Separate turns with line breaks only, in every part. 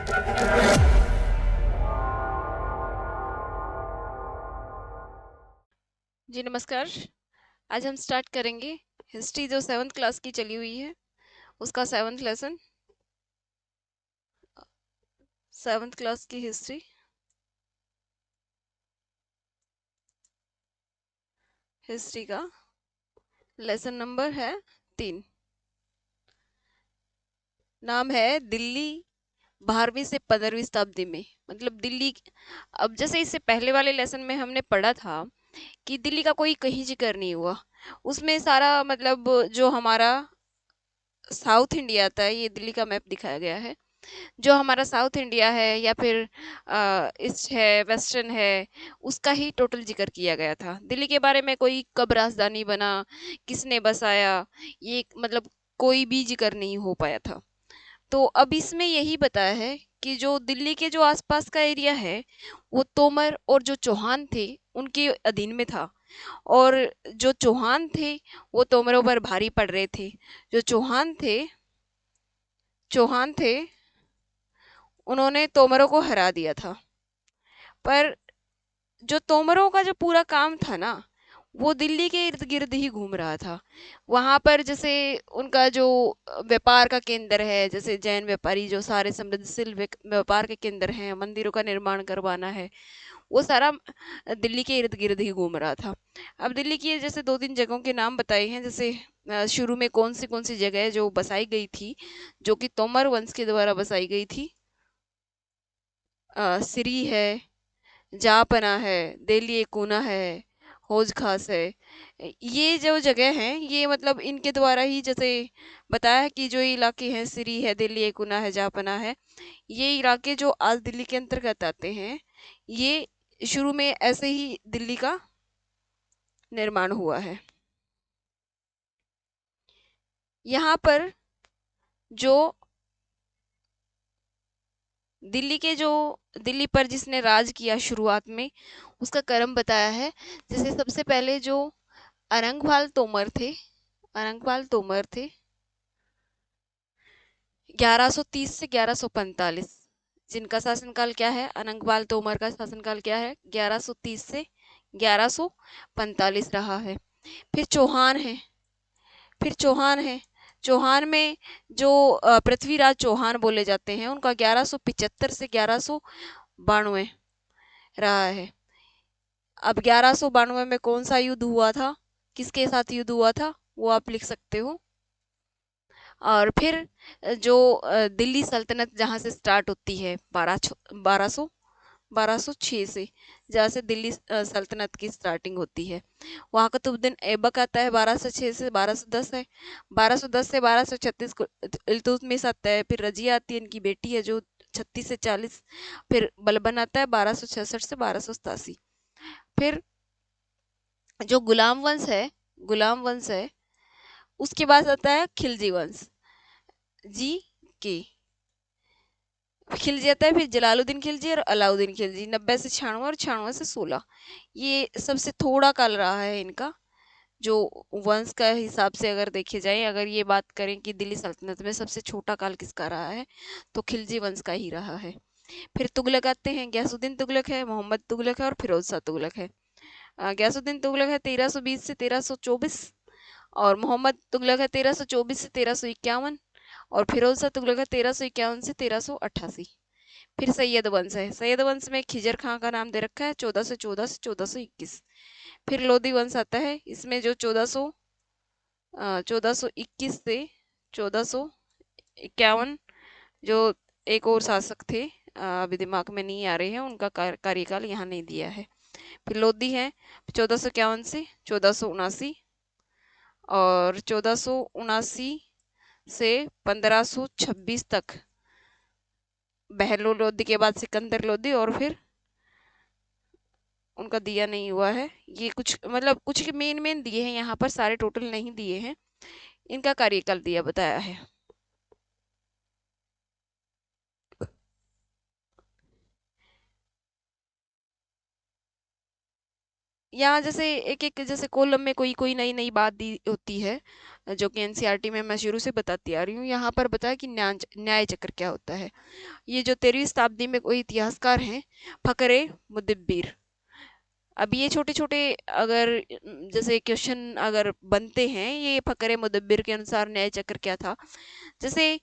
जी नमस्कार। आज हम स्टार्ट करेंगे हिस्ट्री जो सेवन्थ क्लास की चली हुई है उसका सेवन्थ लेसन, सेवन्थ क्लास की हिस्ट्री। हिस्ट्री का लेसन नंबर है 3। नाम है दिल्ली 12वीं से 15वीं शताब्दी में। मतलब दिल्ली, अब जैसे इससे पहले वाले लेसन में हमने पढ़ा था कि दिल्ली का कोई कहीं जिक्र नहीं हुआ। उसमें सारा मतलब जो हमारा साउथ इंडिया था, ये दिल्ली का मैप दिखाया गया है। जो हमारा साउथ इंडिया है या फिर ईस्ट है, वेस्टर्न है, उसका ही टोटल जिक्र किया गया था। दिल्ली के बारे में कोई कब राजधानी बना, किसने बसाया, ये मतलब कोई भी जिक्र नहीं हो पाया था। तो अब इसमें यही बताया है कि जो दिल्ली के जो आसपास का एरिया है वो तोमर और जो चौहान थे उनके अधीन में था। और जो चौहान थे वो तोमरों पर भारी पड़ रहे थे। जो चौहान थे उन्होंने तोमरों को हरा दिया था। पर जो तोमरों का जो पूरा काम था ना, वो दिल्ली के इर्द गिर्द ही घूम रहा था। वहां पर जैसे उनका जो व्यापार का केंद्र है, जैसे जैन व्यापारी जो सारे समृद्धशील व्यापार के केंद्र हैं, मंदिरों का निर्माण करवाना है, वो सारा दिल्ली के इर्द गिर्द ही घूम रहा था। अब दिल्ली की जैसे 2-3 जगहों के नाम बताए हैं। जैसे शुरू में कौन सी जगह है जो बसाई गई थी, जो कि तोमर वंश के द्वारा बसाई गई थी। सिरी है, जापना है, देली कूना है, हौज खास है। ये जो जगह हैं ये मतलब इनके द्वारा ही जैसे बताया है कि जो ये इलाके हैं, सिरी है, दिल्ली कुना है, जापना है, ये इलाके जो आज दिल्ली के अंतर्गत आते हैं, ये शुरू में ऐसे ही दिल्ली का निर्माण हुआ है। यहाँ पर जो दिल्ली के जो दिल्ली पर जिसने राज किया शुरुआत में, उसका क्रम बताया है। जैसे सबसे पहले जो अरंगपाल तोमर थे, अरंगपाल तोमर थे 1130 से 1145। जिनका शासनकाल क्या है, अनंगपाल तोमर का शासनकाल क्या है, 1130 से 1145 रहा है। फिर चौहान है, फिर चौहान है। चौहान में जो पृथ्वीराज चौहान बोले जाते हैं, उनका 1175 से 1192 रहा है। अब 1192 में कौन सा युद्ध हुआ था, किसके साथ युद्ध हुआ था, वो आप लिख सकते हो। और फिर जो दिल्ली सल्तनत जहाँ से स्टार्ट होती है, 1206 से, जहाँ से दिल्ली सल्तनत की स्टार्टिंग होती है, वहाँ कुतुबुद्दीन ऐबक आता है। 1206 से 1210 है। 1210 से 1236 को इल्तुतमिश आता है। फिर रजिया आती है, इनकी बेटी है, जो 36 से 40। फिर बलबन आता है 1266 से 1287। फिर जो गुलाम वंश है, उसके बाद आता है खिलजी वंश, जी के खिलजी आता है। फिर जलालुद्दीन खिलजी और अलाउद्दीन खिलजी, 90 से 96 और 96 से 16। ये सबसे थोड़ा काल रहा है इनका, जो वंश का हिसाब से अगर देखे जाए। अगर ये बात करें कि दिल्ली सल्तनत में सबसे छोटा काल किसका रहा है, तो खिलजी वंश का ही रहा है। फिर तुगलक आते हैं, गयासुद्दीन तुगलक है, मोहम्मद तुगलक है और फिरोज शाह तुगलक है। गयासुद्दीन तुगलक है 1320 से 1324, और मोहम्मद तुगलक है 1324 से 1351, और फिरोज शाह तुगलक है 1351 से 1388। फिर सैयद वंश है। सैयद वंश में खिजर खां का नाम दे रखा है, 1414 से 1421। फिर लोधी वंश आता है, इसमें जो 1421 से 1451, जो एक और शासक थे, अभी दिमाग में नहीं आ रहे हैं, उनका कार्यकाल यहाँ नहीं दिया है। फिर लोधी है 1451 से 1479, और 1479 से 1526 तक बहलोल लोधी के बाद सिकंदर लोधी, और फिर उनका दिया नहीं हुआ है। ये कुछ मतलब कुछ मेन मेन दिए हैं यहाँ पर, सारे टोटल नहीं दिए हैं। इनका कार्यकाल दिया बताया है। यहाँ जैसे एक एक जैसे कॉलम में कोई कोई नई नई बात दी होती है, जो कि एनसीईआरटी में मैं शुरू से बताती आ रही हूँ। यहाँ पर बताया कि न्याय चक्र क्या होता है। ये जो 13वीं शताब्दी में कोई इतिहासकार हैं, फकरे मुदब्बिर। अब ये छोटे छोटे अगर जैसे क्वेश्चन अगर बनते हैं, ये फकरे मुदब्बिर के अनुसार न्याय चक्र क्या था। जैसे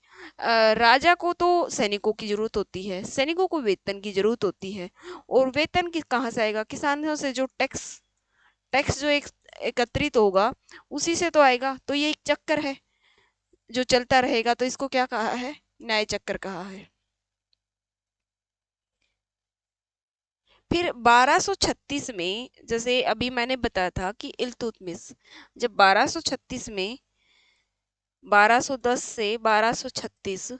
राजा को तो सैनिकों की जरूरत होती है, सैनिकों को वेतन की जरूरत होती है, और वेतन की कहाँ से आएगा? किसानों से जो टैक्स टैक्स जो एक एकत्रित होगा, उसी से तो आएगा। तो ये एक चक्कर है जो चलता रहेगा। तो इसको क्या कहा है? न्याय चक्र कहा है। फिर 1236 में, जैसे अभी मैंने बताया था कि इल्तुतमिश जब 1236 में, 1210 से 1236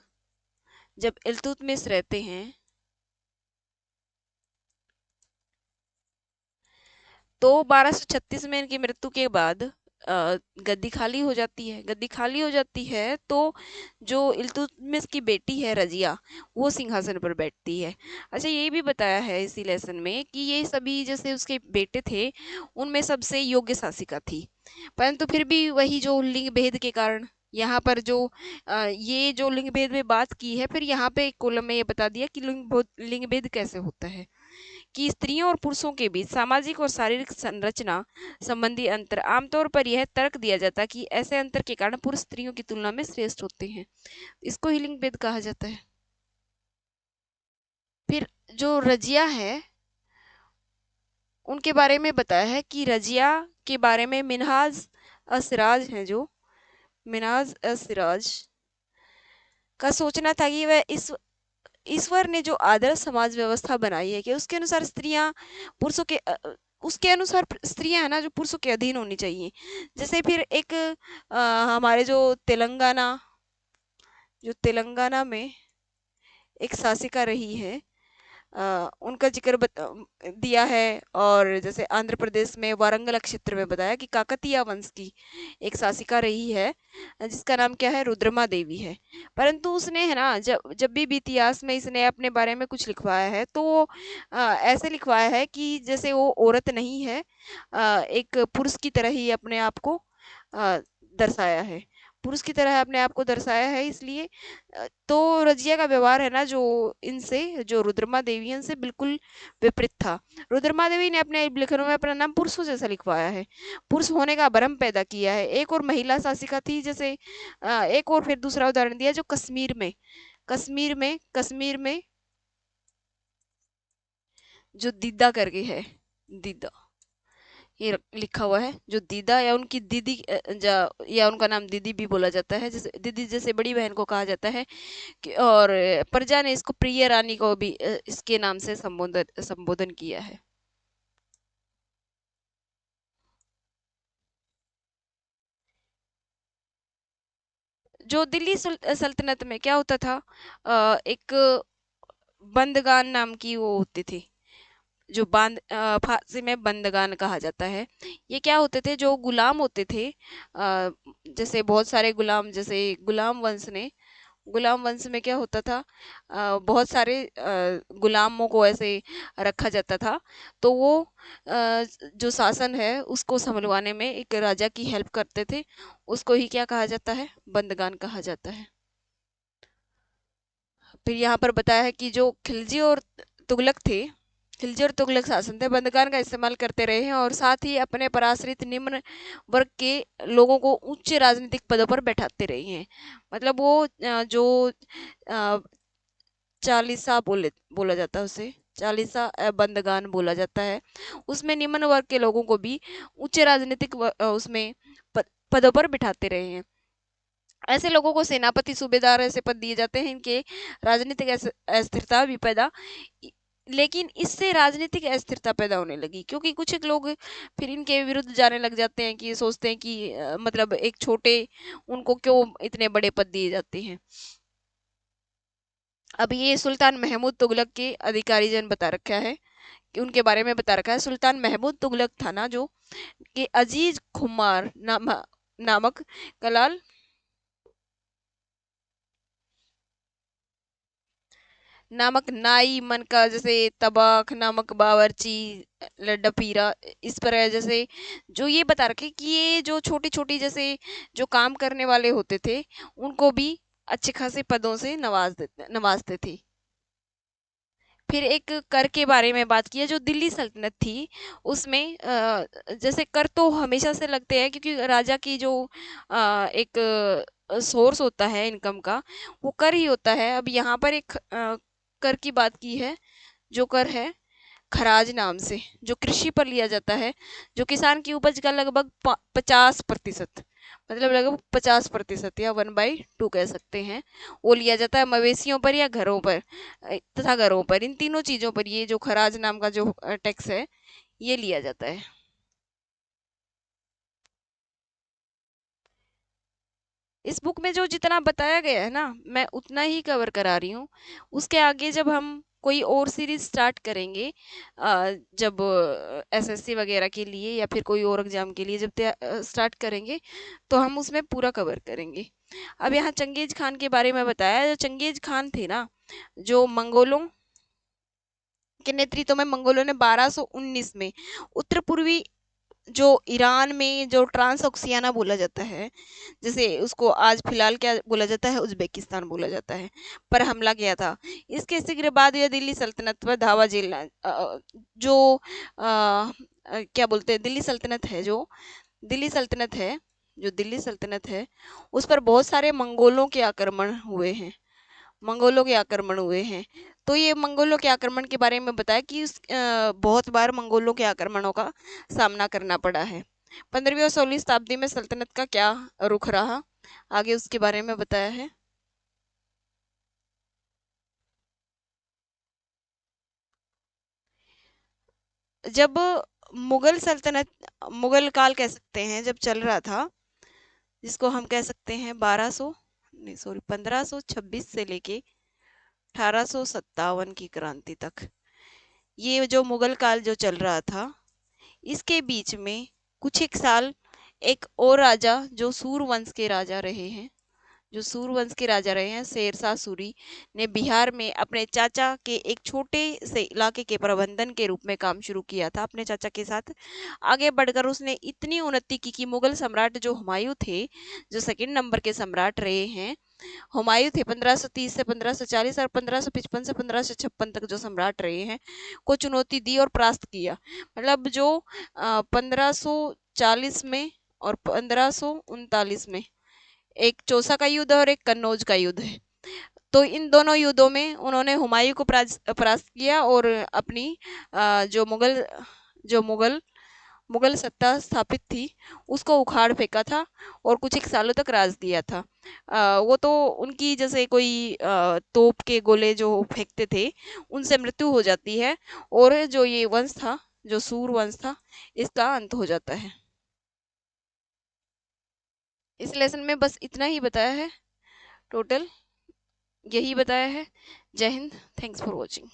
जब इल्तुतमिश रहते हैं, तो 1236 में इनकी मृत्यु के बाद गद्दी खाली हो जाती है। गद्दी खाली हो जाती है तो जो इल्तुतमिश की बेटी है रजिया, वो सिंहासन पर बैठती है। अच्छा, ये भी बताया है इसी लेसन में कि ये सभी जैसे उसके बेटे थे, उनमें सबसे योग्य शासिका थी। परंतु फिर भी वही जो लिंग भेद के कारण यहाँ पर जो ये जो लिंग भेद में बात की है, फिर यहाँ पे एक कॉलम में ये बता दिया कि लिंग भेद कैसे होता है, कि स्त्रियों और पुरुषों के बीच सामाजिक और शारीरिक संरचना संबंधी अंतर। आमतौर पर यह तर्क दिया जाता है कि ऐसे अंतर के कारण पुरुष स्त्रियों की तुलना में श्रेष्ठ होते हैं। इसको ही लिंग भेद कहा जाता है। फिर जो रजिया है, उनके बारे में बताया है कि रजिया के बारे में मिनहाज असराज है, जो मिनहाज असराज का सोचना था कि वह इस ईश्वर ने जो आदर्श समाज व्यवस्था बनाई है, कि उसके अनुसार स्त्रियां पुरुषों के उसके अनुसार स्त्रियां है ना, जो पुरुषों के अधीन होनी चाहिए। जैसे फिर एक हमारे जो तेलंगाना में एक शासिका रही है, उनका जिक्र दिया है। और जैसे आंध्र प्रदेश में वारंगल क्षेत्र में बताया कि काकतीय वंश की एक शासिका रही है, जिसका नाम क्या है? रुद्रमा देवी है। परंतु उसने है ना, जब जब भी इतिहास में इसने अपने बारे में कुछ लिखवाया है, तो वो ऐसे लिखवाया है कि जैसे वो औरत नहीं है, एक पुरुष की तरह ही अपने आप को अ, दर्शाया है। पुरुष की तरह अपने आप को दर्शाया है। इसलिए तो रजिया का व्यवहार है ना, जो इनसे, जो रुद्रमा देवी है, इनसे बिल्कुल विपरीत था। रुद्रमा देवी ने अपने लेखनों में अपना नाम पुरुषों जैसा लिखवाया है, पुरुष होने का भ्रम पैदा किया है। एक और महिला शासिका थी, जैसे एक और फिर दूसरा उदाहरण दिया जो कश्मीर में जो दीदा करके है, दीदा ये लिखा हुआ है, जो दीदा या उनकी दीदी या उनका नाम दीदी भी बोला जाता है, जैसे दीदी जैसे बड़ी बहन को कहा जाता है। और प्रजा ने इसको प्रिय रानी को भी इसके नाम से संबोधन संबोधन किया है। जो दिल्ली सल्तनत में क्या होता था, एक बंदगान नाम की वो होती थी, जो फारसी में बंदगान कहा जाता है। ये क्या होते थे? जो गुलाम होते थे, जैसे बहुत सारे गुलाम, जैसे गुलाम वंश में क्या होता था, बहुत सारे गुलामों को ऐसे रखा जाता था। तो वो जो शासन है उसको संभलवाने में एक राजा की हेल्प करते थे। उसको ही क्या कहा जाता है? बंदगान कहा जाता है। फिर यहाँ पर बताया है कि जो तुगलक थे खिलजी और तुगलक शासन थे, बंदगान का इस्तेमाल करते रहे हैं, और साथ ही अपने पराश्रित निम्न वर्ग के लोगों को उच्च राजनीतिक पदों पर बैठाते रहे हैं। मतलब वो जो चालीसा बोला जाता है, उसे चालीसा बंदगान बोला जाता है। उसमें निम्न वर्ग के लोगों को भी उच्च राजनीतिक उसमें पदों पर बिठाते रहे हैं। ऐसे लोगों को सेनापति, सूबेदार ऐसे पद दिए जाते हैं। इनके राजनीतिक अस्थिरता भी पैदा लेकिन इससे राजनीतिक अस्थिरता पैदा होने लगी, क्योंकि कुछ एक लोग फिर इनके विरुद्ध जाने लग जाते हैं, कि सोचते हैं कि मतलब एक छोटे, उनको क्यों इतने बड़े पद दिए जाते हैं। अब ये सुल्तान महमूद तुगलक के अधिकारी जन बता रखा है, कि उनके बारे में बता रखा है। सुल्तान महमूद तुगलक था ना, जो कि अजीज खुमार नामक कलाल नामक नाई मन का, जैसे तबाख नामक बावर्ची, लड्डा पीरा, इस पर है। जैसे जो ये बता रखे कि ये जो छोटी छोटी जैसे जो काम करने वाले होते थे उनको भी अच्छे खासे पदों से नवाजते थे। फिर एक कर के बारे में बात की है। जो दिल्ली सल्तनत थी उसमें जैसे कर तो हमेशा से लगते हैं, क्योंकि राजा की जो एक सोर्स होता है इनकम का, वो कर ही होता है। अब यहाँ पर एक कर की बात की है, जो कर है खराज नाम से, जो कृषि पर लिया जाता है, जो किसान की उपज का लगभग 50%, मतलब लगभग 50% या 1/2 कह सकते हैं, वो लिया जाता है मवेशियों पर या घरों पर, तथा घरों पर, इन तीनों चीजों पर ये जो खराज नाम का जो टैक्स है ये लिया जाता है। इस बुक में जो जितना बताया गया है ना, मैं उतना ही कवर करा रही हूँ। उसके आगे जब हम कोई और सीरीज स्टार्ट करेंगे, जब एसएससी वगैरह के लिए या फिर कोई और एग्जाम के लिए जब स्टार्ट करेंगे, तो हम उसमें पूरा कवर करेंगे। अब यहाँ चंगेज खान के बारे में बताया। जो चंगेज खान थे ना, जो मंगोलों के नेतृत्व में मंगोलों ने 1219 में उत्तर पूर्वी जो ईरान में जो ट्रांस ऑक्सियाना बोला जाता है, जैसे उसको आज फिलहाल क्या बोला जाता है, उज्बेकिस्तान बोला जाता है, पर हमला किया था। इसके शीघ्र बाद यह दिल्ली सल्तनत पर धावा झेलना, जो क्या बोलते हैं, दिल्ली सल्तनत है, जो दिल्ली सल्तनत है जो दिल्ली सल्तनत है, उस पर बहुत सारे मंगोलों के आक्रमण हुए हैं। तो ये मंगोलों के आक्रमण के बारे में बताया कि बहुत बार मंगोलों के आक्रमणों का सामना करना पड़ा है। 15वीं और 16वीं शताब्दी में सल्तनत का क्या रुख रहा, आगे उसके बारे में बताया है। जब मुगल सल्तनत, मुगल काल कह सकते हैं, जब चल रहा था, जिसको हम कह सकते हैं 1200 नहीं सॉरी 1526 से लेके 1857 की क्रांति तक, ये जो मुगल काल जो चल रहा था, इसके बीच में कुछ एक साल एक और राजा जो सूरवंश के राजा रहे हैं, शेरशाह सूरी ने बिहार में अपने चाचा के एक छोटे से इलाके के प्रबंधन के रूप में काम शुरू किया था। अपने चाचा के साथ आगे बढ़कर उसने इतनी उन्नति की कि मुगल सम्राट जो हुमायूं थे, जो सेकंड नंबर के सम्राट रहे हैं, हुमायूं थे 1530 से 1540, और 1555 से 1556 तक जो सम्राट रहे हैं, को चुनौती दी और परास्त किया। मतलब जो 1540 में और 1539 में एक चौसा का युद्ध और एक कन्नौज का युद्ध है। तो इन दोनों युद्धों में उन्होंने हुमायूं को परास्त किया और अपनी जो मुगल मुगल सत्ता स्थापित थी उसको उखाड़ फेंका था, और कुछ एक सालों तक राज दिया था। वो तो उनकी जैसे कोई तोप के गोले जो फेंकते थे उनसे मृत्यु हो जाती है, और जो ये वंश था, जो सूर वंश था, इसका अंत हो जाता है। इस लेसन में बस इतना ही बताया है, टोटल यही बताया है। जय हिंद, थैंक्स फॉर वॉचिंग।